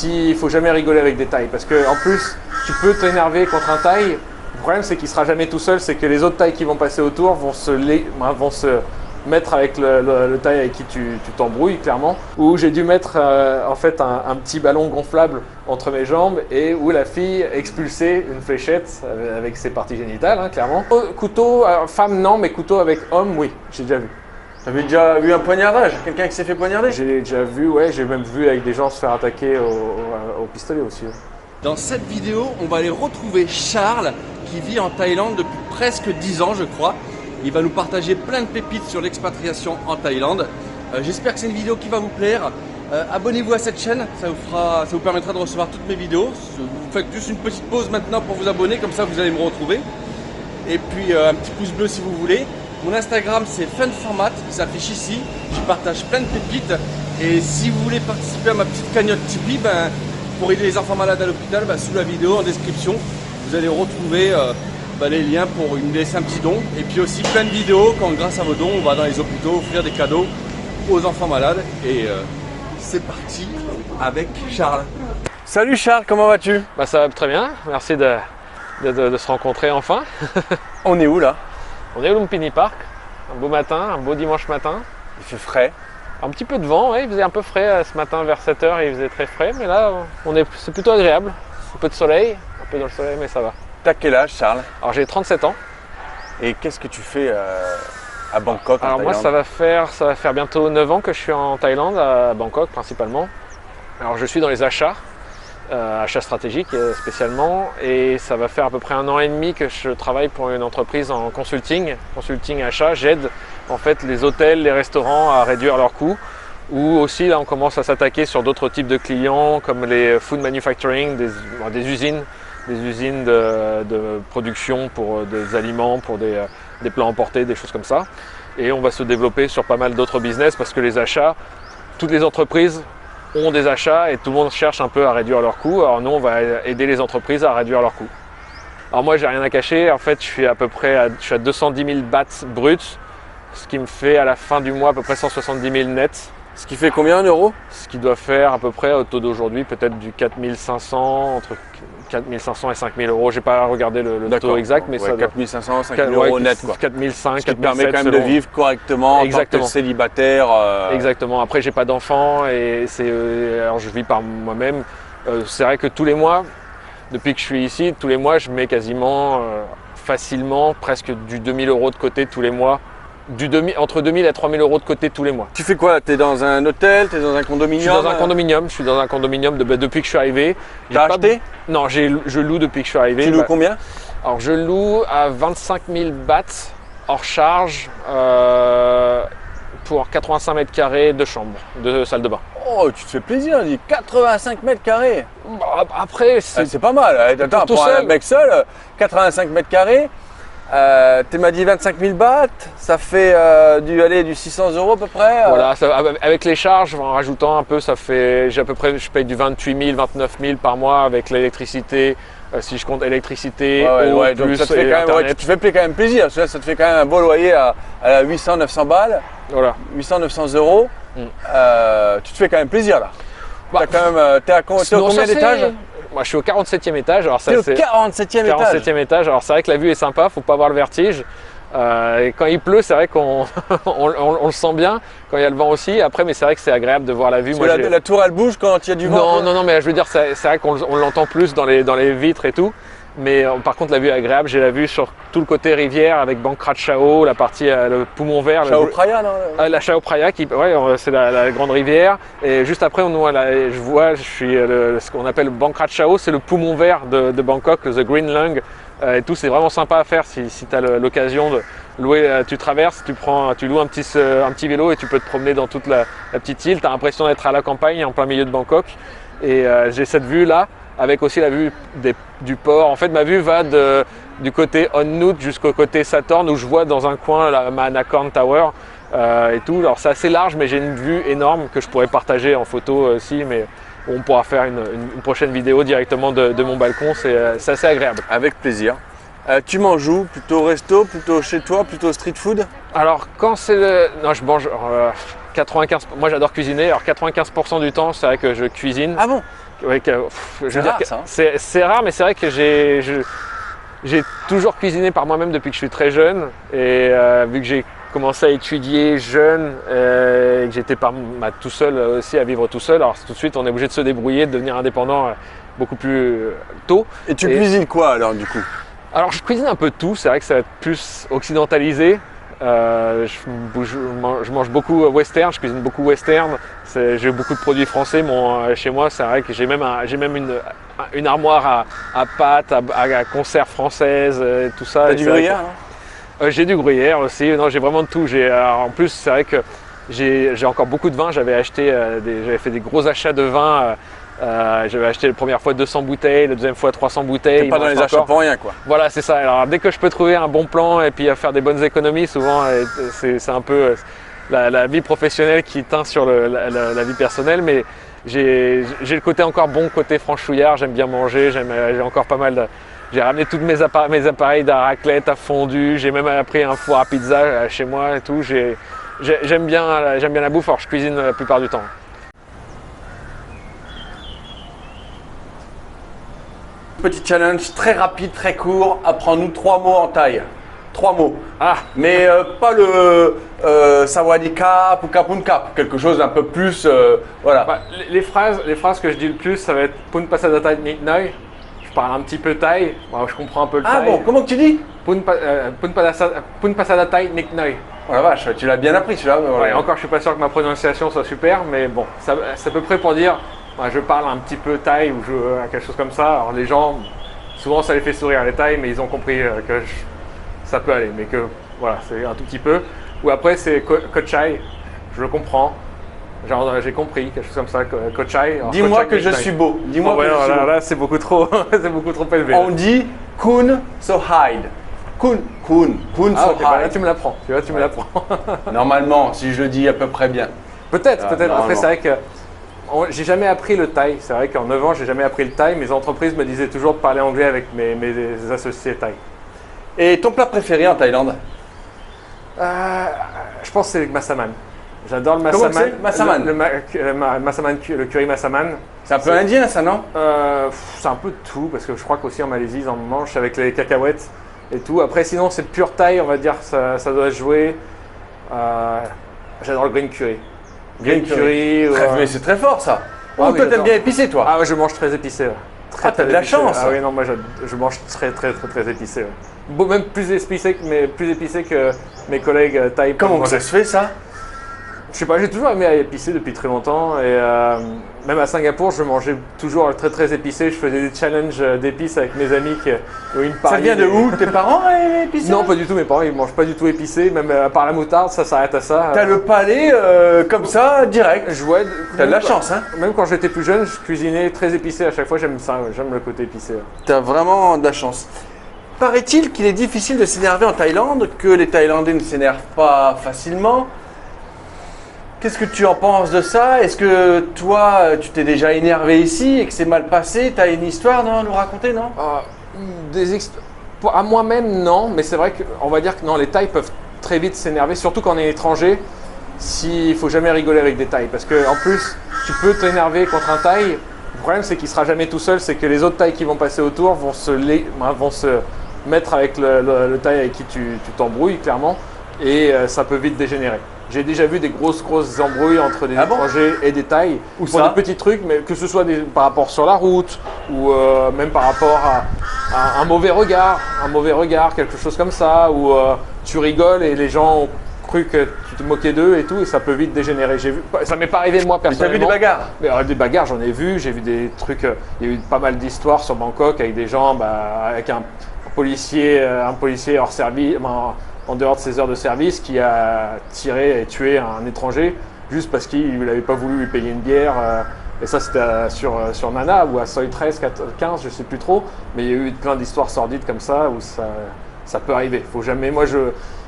il faut jamais rigoler avec des Thaïs parce que en plus, tu peux t'énerver contre un Thaï. Le problème, c'est qu'il sera jamais tout seul, c'est que les autres Thaïs qui vont passer autour vont se mettre avec le Thaï avec qui tu t'embrouilles clairement. Où j'ai dû mettre en fait un petit ballon gonflable entre mes jambes et où la fille expulsait une fléchette avec ses parties génitales, hein, clairement. Couteau, femme non, mais couteau avec homme, oui, j'ai déjà vu. T'avais déjà vu un poignardage? Quelqu'un qui s'est fait poignarder? J'ai déjà vu, ouais, j'ai même vu avec des gens se faire attaquer au pistolet aussi. Ouais. Dans cette vidéo, on va aller retrouver Charles qui vit en Thaïlande depuis presque 10 ans, je crois. Il va nous partager plein de pépites sur l'expatriation en Thaïlande. J'espère que c'est une vidéo qui va vous plaire. Abonnez-vous à cette chaîne, ça vous permettra de recevoir toutes mes vidéos. Vous faites juste une petite pause maintenant pour vous abonner, comme ça vous allez me retrouver. Et puis un petit pouce bleu si vous voulez. Mon Instagram c'est FunFormat, qui s'affiche ici. Je partage plein de pépites. Et si vous voulez participer à ma petite cagnotte Tipeee, pour aider les enfants malades à l'hôpital, sous la vidéo en description, vous allez retrouver les liens pour me laisser un petit don. Et puis aussi plein de vidéos quand grâce à vos dons, on va dans les hôpitaux offrir des cadeaux aux enfants malades. Et c'est parti avec Charles. Salut Charles, comment vas-tu? Ça va très bien, merci de se rencontrer enfin. On est où là? On est au Lumpini Park, un beau matin, un beau dimanche matin. Il fait frais. Un petit peu de vent, ouais, il faisait un peu frais ce matin vers 7 h, il faisait très frais, mais là c'est plutôt agréable. Un peu de soleil, un peu dans le soleil, mais ça va. T'as quel âge Charles? Alors j'ai 37 ans. Et qu'est-ce que tu fais à Bangkok? Alors moi ça va faire bientôt 9 ans que je suis en Thaïlande, à Bangkok principalement. Alors je suis dans les achats. Achat stratégique spécialement, et ça va faire à peu près 1 an et demi que je travaille pour une entreprise en consulting achat. J'aide en fait les hôtels, les restaurants à réduire leurs coûts, ou aussi là on commence à s'attaquer sur d'autres types de clients comme les food manufacturing, des usines de production pour des aliments, pour des plats emportés, des choses comme ça, et on va se développer sur pas mal d'autres business parce que les achats, toutes les entreprises ont des achats et tout le monde cherche un peu à réduire leurs coûts. Alors nous, on va aider les entreprises à réduire leurs coûts. Alors moi, j'ai rien à cacher. En fait, je suis à 210 000 bahts bruts, ce qui me fait à la fin du mois à peu près 170 000 nets. Ce qui fait combien en euros? Ce qui doit faire à peu près au taux d'aujourd'hui peut-être du 4500, entre 4500 et 5000 euros. J'ai pas regardé le taux exact, mais ça 4500, 5000 euros net quoi. 4500, 4700. Ce qui te permet quand même de vivre correctement en tant que célibataire. Exactement. Après, j'ai pas d'enfants et alors je vis par moi-même. C'est vrai que tous les mois, depuis que je suis ici, tous les mois, je mets quasiment facilement presque du 2000 euros de côté tous les mois. Entre 2000 et 3000 euros de côté tous les mois. Tu fais quoi? Tu es dans un hôtel? Tu es dans un condominium? Je suis dans un condominium depuis que je suis arrivé. T'as acheté? Non, je loue depuis que je suis arrivé. Tu loues combien? Alors je loue à 25 000 bahts hors charge pour 85 mètres carrés de chambre, de salle de bain. Oh, tu te fais plaisir, dis 85 mètres carrés. Après, c'est pas mal. Attends, pour un mec seul, 85 mètres carrés. Tu m'as dit 25 000 bahts, ça fait du 600 euros à peu près. Voilà, avec les charges, en rajoutant un peu, ça fait, je paye du 28 000, 29 000 par mois avec l'électricité, si je compte électricité, donc ça te fait quand même, tu te fais quand même plaisir, ça te fait quand même un beau loyer à 800-900 balles, voilà. 800-900 euros, tu te fais quand même plaisir là. T'es à combien d'étages? Moi, je suis au 47e étage. Alors ça, c'est au 47e étage. 47e étage. Alors c'est vrai que la vue est sympa, faut pas avoir le vertige. Et quand il pleut, c'est vrai qu'on on le sent bien. Quand il y a le vent aussi. Après, mais c'est vrai que c'est agréable de voir la vue. Parce que la tour elle bouge quand il y a du vent. Non, mais je veux dire, c'est vrai qu'on l'entend plus dans les vitres et tout. Mais par contre, la vue est agréable. J'ai la vue sur tout le côté rivière avec Bang Krachao, la partie le poumon vert. Chao Phraya, non? La Chao Phraya, c'est la grande rivière. Et juste après, je suis ce qu'on appelle Bang Krachao, c'est le poumon vert de Bangkok, the Green Lung. Et tout, c'est vraiment sympa à faire si tu as l'occasion de louer. Tu traverses, tu loues un petit vélo et tu peux te promener dans toute la petite île. Tu as l'impression d'être à la campagne, en plein milieu de Bangkok. Et j'ai cette vue là, avec aussi la vue du port. En fait, ma vue va du côté Onnoot jusqu'au côté Sathorn, où je vois dans un coin la Manakorn Tower et tout. Alors c'est assez large, mais j'ai une vue énorme que je pourrais partager en photo aussi, mais on pourra faire une prochaine vidéo directement de mon balcon. C'est assez agréable. Avec plaisir. Tu manges où? Plutôt resto, plutôt chez toi, plutôt street food? Alors quand c'est non, je mange 95. Moi j'adore cuisiner. Alors 95% du temps, c'est vrai que je cuisine. Ah bon? Ouais, C'est rare, ça, hein. C'est rare, mais c'est vrai que j'ai toujours cuisiné par moi-même depuis que je suis très jeune. Et vu que j'ai commencé à étudier jeune et que j'étais tout seul aussi à vivre tout seul, alors tout de suite on est obligé de se débrouiller, de devenir indépendant beaucoup plus tôt. Et tu cuisines quoi alors du coup? Alors je cuisine un peu de tout, c'est vrai que ça va être plus occidentalisé. Je mange beaucoup western, je cuisine beaucoup western. J'ai beaucoup de produits français chez moi. C'est vrai que j'ai même une armoire à pâtes, à conserve française, tout ça. T'as du gruyère, non? J'ai du gruyère aussi. Non, j'ai vraiment de tout. En plus, c'est vrai que j'ai encore beaucoup de vin. J'avais fait des gros achats de vin. J'avais acheté la première fois 200 bouteilles, la deuxième fois 300 bouteilles. T'es pas dans les achats pour rien, quoi. Voilà, c'est ça. Alors dès que je peux trouver un bon plan et puis faire des bonnes économies, souvent c'est un peu la vie professionnelle qui teint sur la vie personnelle. Mais j'ai le côté encore bon côté franchouillard. J'aime bien manger. J'ai encore pas mal. J'ai ramené tous mes appareils à raclette, à fondue. J'ai même appris un four à pizza chez moi et tout. J'aime bien la bouffe. Alors je cuisine la plupart du temps. Petit challenge très rapide, très court. Apprends-nous 3 mots en thaï. 3 mots. Ah, Mais pas le sawadee-kap ou kapun-kap. Quelque chose d'un peu plus. Voilà. bah, les phrases que je dis le plus, ça va être Pun pasada thai nit noi. Je parle un petit peu thaï. Bon, je comprends un peu le Ah thaï. bon, comment que tu dis? Pun pasada thai nit noi. Oh la vache, tu l'as bien appris celui-là. Ouais, encore, je suis pas sûr que ma prononciation soit super, mais bon, c'est à peu près pour dire. Je parle un petit peu thaï ou quelque chose comme ça. Alors les gens, souvent ça les fait sourire les thaïs, mais ils ont compris que ça peut aller, mais que voilà, c'est un tout petit peu. Ou après c'est kochai, je le comprends. Genre j'ai compris, quelque chose comme ça, kochai. Dis-moi que je suis beau. Dis-moi que je suis beau. Là c'est beaucoup trop, c'est beaucoup trop élevé. On dit kun so hide. Kun so Ok, bah là hide. tu me l'apprends. Tu vois, tu me l'apprends. Normalement, si je le dis à peu près bien. Peut-être. Après normalement. c'est vrai que j'ai jamais appris le thaï. C'est vrai qu'en 9 ans, j'ai jamais appris le thaï. Mes entreprises me disaient toujours de parler anglais avec mes associés thaï. Et ton plat préféré en Thaïlande? Je pense que c'est le massaman. J'adore le Comment massaman. c'est Massaman. Le curry massaman. C'est un peu indien ça, non? C'est un peu de tout parce que je crois qu'aussi en Malaisie, ils en mangent avec les cacahuètes et tout. Après, sinon, c'est pur thaï, on va dire. Ça doit se jouer. J'adore le green curry. Green curry. Mais c'est très fort ça. Ouais, Oh, mais toi t'aimes j'adore. bien épicé toi. Ah ouais, je mange très épicé. Ouais. Ah, t'as de la épicé. chance. Ah oui, non, moi je mange très épicé. Ouais. Même plus épicé que mes collègues thaï. Comment ça se fait ça? Je sais pas, j'ai toujours aimé épicer depuis très longtemps et même à Singapour, je mangeais toujours très épicé. Je faisais des challenges d'épices avec mes amis qui ils me Ça pariaient vient de des- où? Tes parents épicés? Non, pas du tout. Mes parents, ils mangent pas du tout épicé. Même à part la moutarde, ça s'arrête à ça. T'as le palais comme ça, direct. Ouais, T'as de la chance, hein? Même quand j'étais plus jeune, je cuisinais très épicé à chaque fois. J'aime ça. Ouais, j'aime le côté épicé. Ouais. T'as vraiment de la chance. Paraît-il qu'il est difficile de s'énerver en Thaïlande, que les Thaïlandais ne s'énervent pas facilement. Qu'est-ce que tu en penses de ça? Est-ce que toi, tu t'es déjà énervé ici et que c'est mal passé? T'as une histoire non, à nous raconter, non? À moi-même, non. Mais c'est vrai qu'on va dire que non, les Thaïs peuvent très vite s'énerver, surtout quand on est étranger. Il faut jamais rigoler avec des Thaïs. Parce qu'en plus, tu peux t'énerver contre un Thaï. Le problème, c'est qu'il sera jamais tout seul. C'est que les autres Thaïs qui vont passer autour vont se mettre avec le Thaï avec qui tu t'embrouilles, clairement. Et ça peut vite dégénérer. J'ai déjà vu des grosses embrouilles entre des Ah bon? étrangers et des Thaïs. Où pour ça? des petits trucs, mais que ce soit par rapport sur la route ou même par rapport à un mauvais regard, quelque chose comme ça, où tu rigoles et les gens ont cru que tu te moquais d'eux et tout, et ça peut vite dégénérer. Ça m'est pas arrivé moi Mais t'as vu personnellement. des bagarres? Mais, des bagarres, j'en ai vu, j'ai vu des trucs, il y a eu pas mal d'histoires sur Bangkok avec des gens, avec un policier hors service, en dehors de ses heures de service, qui a tiré et tué un étranger juste parce qu'il n'avait pas voulu lui payer une bière. Et ça, c'était sur Nana ou à Soi 13, 15, je sais plus trop. Mais il y a eu plein d'histoires sordides comme ça où ça peut arriver. Faut jamais. Moi,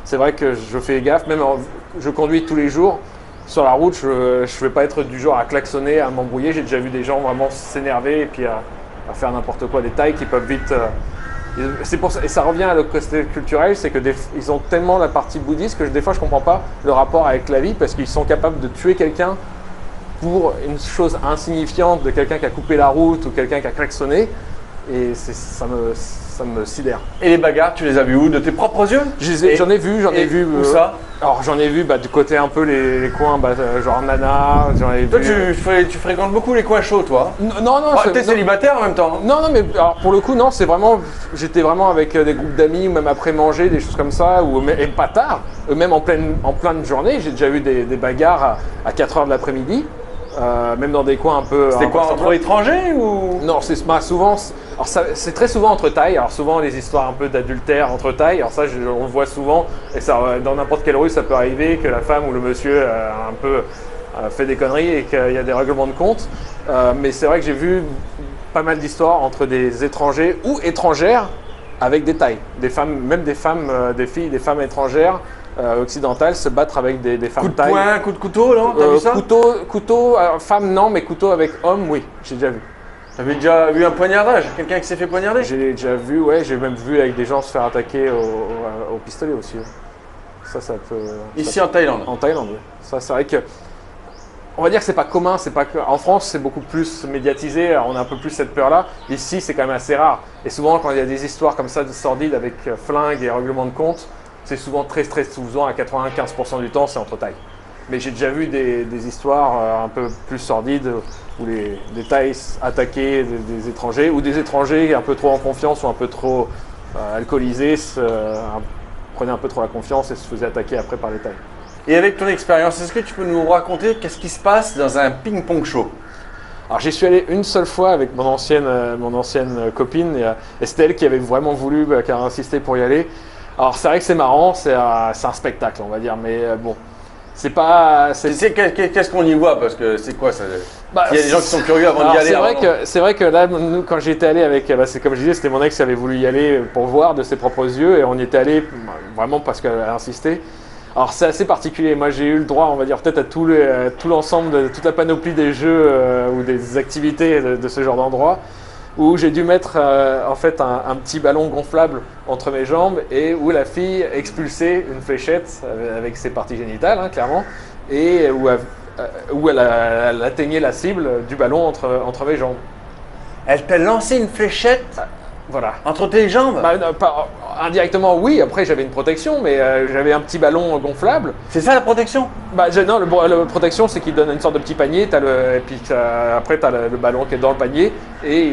c'est vrai que je fais gaffe. Même je conduis tous les jours. Sur la route, je ne vais pas être du genre à klaxonner, à m'embrouiller. J'ai déjà vu des gens vraiment s'énerver et puis à faire n'importe quoi, des tailles qui peuvent vite. C'est pour ça, et ça revient à le côté culturel, c'est que ils ont tellement la partie bouddhiste que des fois je comprends pas le rapport avec la vie parce qu'ils sont capables de tuer quelqu'un pour une chose insignifiante de quelqu'un qui a coupé la route ou quelqu'un qui a klaxonné. Et ça me sidère. Et les bagarres, tu les as vues où? De tes propres yeux? J'en ai vu. Où ça? Alors j'en ai vu du côté un peu les coins, genre Nana, j'en ai Toi, vu. tu fréquentes beaucoup les coins chauds, toi? Non, T'es célibataire en même temps? Non, mais alors pour le coup, non, j'étais vraiment avec des groupes d'amis, ou même après manger, des choses comme ça, et pas tard, même en pleine journée, j'ai déjà vu des bagarres à 4 h de l'après-midi, même dans des coins un peu. C'était quoi, entre étrangers ou? Non, c'est souvent. Alors c'est très souvent entre tailles. Alors souvent les histoires un peu d'adultère entre tailles. Alors ça, on le voit souvent. Et ça, dans n'importe quelle rue, ça peut arriver que la femme ou le monsieur a un peu fait des conneries et qu'il y a des règlements de compte. Mais c'est vrai que j'ai vu pas mal d'histoires entre des étrangers ou étrangères avec des tailles. Des femmes, même des femmes, des filles, des femmes étrangères occidentales se battre avec des femmes Coup de tailles. poing, coup de couteau, non? T'as vu ça? Couteau, femme non, mais couteau avec homme, oui, j'ai déjà vu. T'avais déjà vu un poignardage? Quelqu'un qui s'est fait poignarder? J'ai déjà vu, ouais, j'ai même vu avec des gens se faire attaquer au pistolet aussi. Ça peut. Ici en Thaïlande? En Thaïlande, oui. Ça, c'est vrai que. On va dire que c'est pas commun, en France, c'est beaucoup plus médiatisé, on a un peu plus cette peur-là. Ici, c'est quand même assez rare. Et souvent, quand il y a des histoires comme ça de sordides avec flingues et règlements de compte, c'est souvent très souvent à 95% du temps, c'est entre tailles. Mais j'ai déjà vu des histoires un peu plus sordides où des Thaïs attaquaient des étrangers ou des étrangers un peu trop en confiance ou un peu trop alcoolisés prenaient un peu trop la confiance et se faisaient attaquer après par les Thaïs. Et avec ton expérience, est-ce que tu peux nous raconter qu'est-ce qui se passe dans un ping-pong show? Alors j'y suis allé une seule fois avec mon ancienne copine et c'était elle qui avait vraiment voulu, qui a insisté pour y aller. Alors c'est vrai que c'est marrant, c'est un spectacle on va dire, mais bon. C'est pas. Qu'est-ce qu'on y voit? Parce que c'est quoi ça? Il y a des gens qui sont curieux avant d'y aller. C'est vrai que là, nous, quand j'étais allé avec. C'est comme je disais, c'était mon ex qui avait voulu y aller pour voir de ses propres yeux et on y était allé vraiment parce qu'elle a insisté. Alors c'est assez particulier. Moi j'ai eu le droit, on va dire, peut-être à tout l'ensemble de toute la panoplie des jeux ou des activités de ce genre d'endroit, où j'ai dû mettre en fait un petit ballon gonflable entre mes jambes et où la fille expulsait une fléchette avec ses parties génitales, hein, clairement, et où elle atteignait la cible du ballon entre mes jambes. Elle t'a lancé une fléchette Voilà. entre tes jambes? Indirectement, oui. Après, j'avais une protection, mais j'avais un petit ballon gonflable. C'est ça la protection? Non, la protection, c'est qu'il donne une sorte de petit panier. Et puis après, tu as le ballon qui est dans le panier et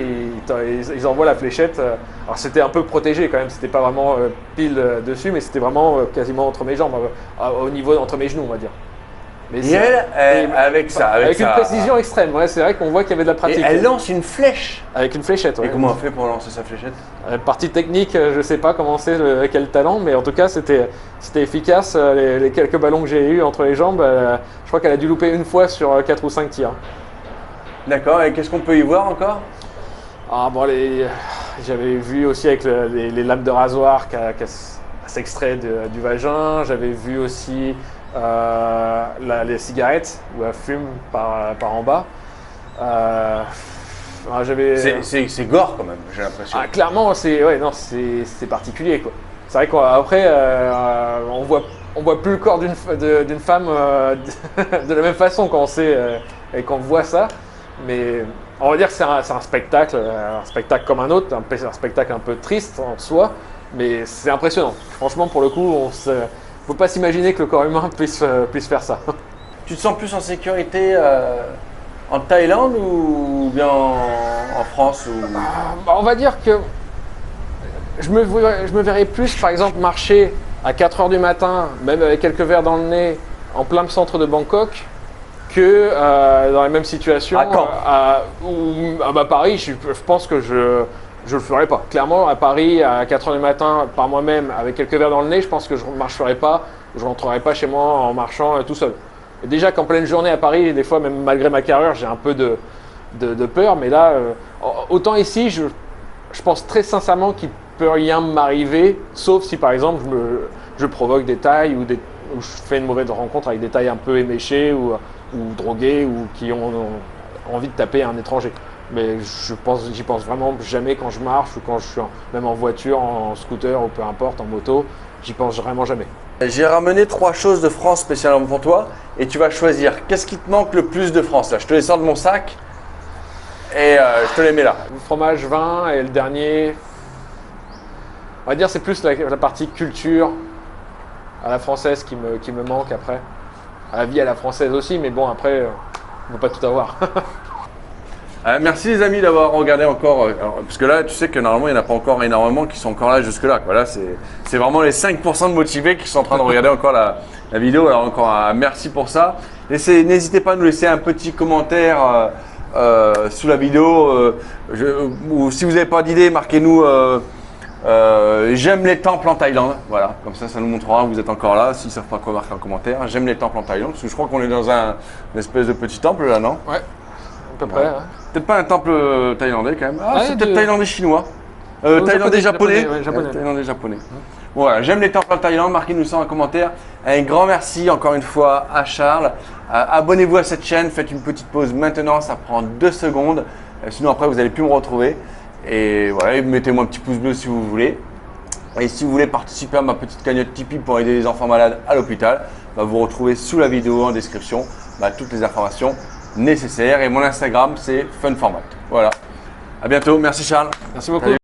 ils envoient la fléchette. Alors, c'était un peu protégé quand même. C'était pas vraiment pile dessus, mais c'était vraiment quasiment entre mes jambes, au niveau entre mes genoux, on va dire. Mais et elle, avec une précision extrême, ouais, c'est vrai qu'on voit qu'il y avait de la pratique. Et elle lance une flèche? Avec une fléchette, ouais. Et comment elle fait pour lancer sa fléchette? Partie technique, je sais pas comment c'est, quel talent, mais en tout cas c'était efficace. Les quelques ballons que j'ai eu entre les jambes, je crois qu'elle a dû louper une fois sur 4 ou 5 tirs. D'accord, et qu'est-ce qu'on peut y voir encore? Ah bon, j'avais vu aussi avec les lames de rasoir qui s'extraient du vagin, j'avais vu aussi les cigarettes où elle fume par en bas. C'est gore quand même, j'ai l'impression. Clairement, c'est particulier quoi. C'est vrai qu'après, on voit plus le corps d'une femme de la même façon quand on sait et qu'on voit ça. Mais on va dire que c'est un spectacle comme un autre, un spectacle un peu triste en soi, mais c'est impressionnant. Franchement, pour le coup, on ne peut pas s'imaginer que le corps humain puisse faire ça. Tu te sens plus en sécurité en Thaïlande ou bien en France On va dire que je me verrais plus, par exemple, marcher à 4 h du matin, même avec quelques verres dans le nez, en plein centre de Bangkok, que dans les mêmes situations. À Caen. À Paris, je pense que je le ferais pas. Clairement, à Paris, à 4 h du matin, par moi-même, avec quelques verres dans le nez, je pense que je ne marcherai pas, je ne rentrerai pas chez moi en marchant tout seul. Et déjà qu'en pleine journée à Paris, des fois, même malgré ma carrure, j'ai un peu de peur. Mais là, autant ici, je pense très sincèrement qu'il ne peut rien m'arriver, sauf si par exemple, je provoque des tailles ou je fais une mauvaise rencontre avec des tailles un peu éméchées ou drogués ou qui ont envie de taper un étranger. Mais j'y pense vraiment jamais quand je marche ou quand je suis même en voiture, en scooter ou peu importe, en moto, j'y pense vraiment jamais. J'ai ramené 3 choses de France spécialement pour toi et tu vas choisir qu'est-ce qui te manque le plus de France là. Je te les sors de mon sac et je te les mets là. Fromage, vin et le dernier, on va dire c'est plus la partie culture à la française qui me manque après. À la vie à la française aussi, mais bon après on ne peut pas tout avoir. Merci les amis d'avoir regardé encore, parce que là tu sais que normalement il n'y en a pas encore énormément qui sont encore là jusque là. Là c'est vraiment les 5% de motivés qui sont en train de regarder encore la vidéo, alors encore merci pour ça. N'hésitez pas à nous laisser un petit commentaire sous la vidéo, ou si vous n'avez pas d'idée, marquez-nous j'aime les temples en Thaïlande, voilà, comme ça nous montrera que vous êtes encore là, s'ils ne savent pas quoi marquer en commentaire. J'aime les temples en Thaïlande, parce que je crois qu'on est dans une espèce de petit temple là, non? Ouais, à peu près. Ouais. Peut-être pas un temple thaïlandais quand même. Ah, Ouais, c'est peut-être thaïlandais chinois. Thaïlandais japonais. Ouais, japonais. Thaïlandais japonais. Voilà, j'aime les temples en Thaïlande. Marquez-nous ça en commentaire. Un grand merci encore une fois à Charles. Abonnez-vous à cette chaîne. Faites une petite pause maintenant. Ça prend 2 secondes. Sinon après vous n'allez plus me retrouver. Et voilà, mettez-moi un petit pouce bleu si vous voulez. Et si vous voulez participer à ma petite cagnotte Tipeee pour aider les enfants malades à l'hôpital, vous retrouvez sous la vidéo en description toutes les informations nécessaires. Et mon Instagram c'est funformat. Voilà. À bientôt. Merci Charles. Merci beaucoup. Salut.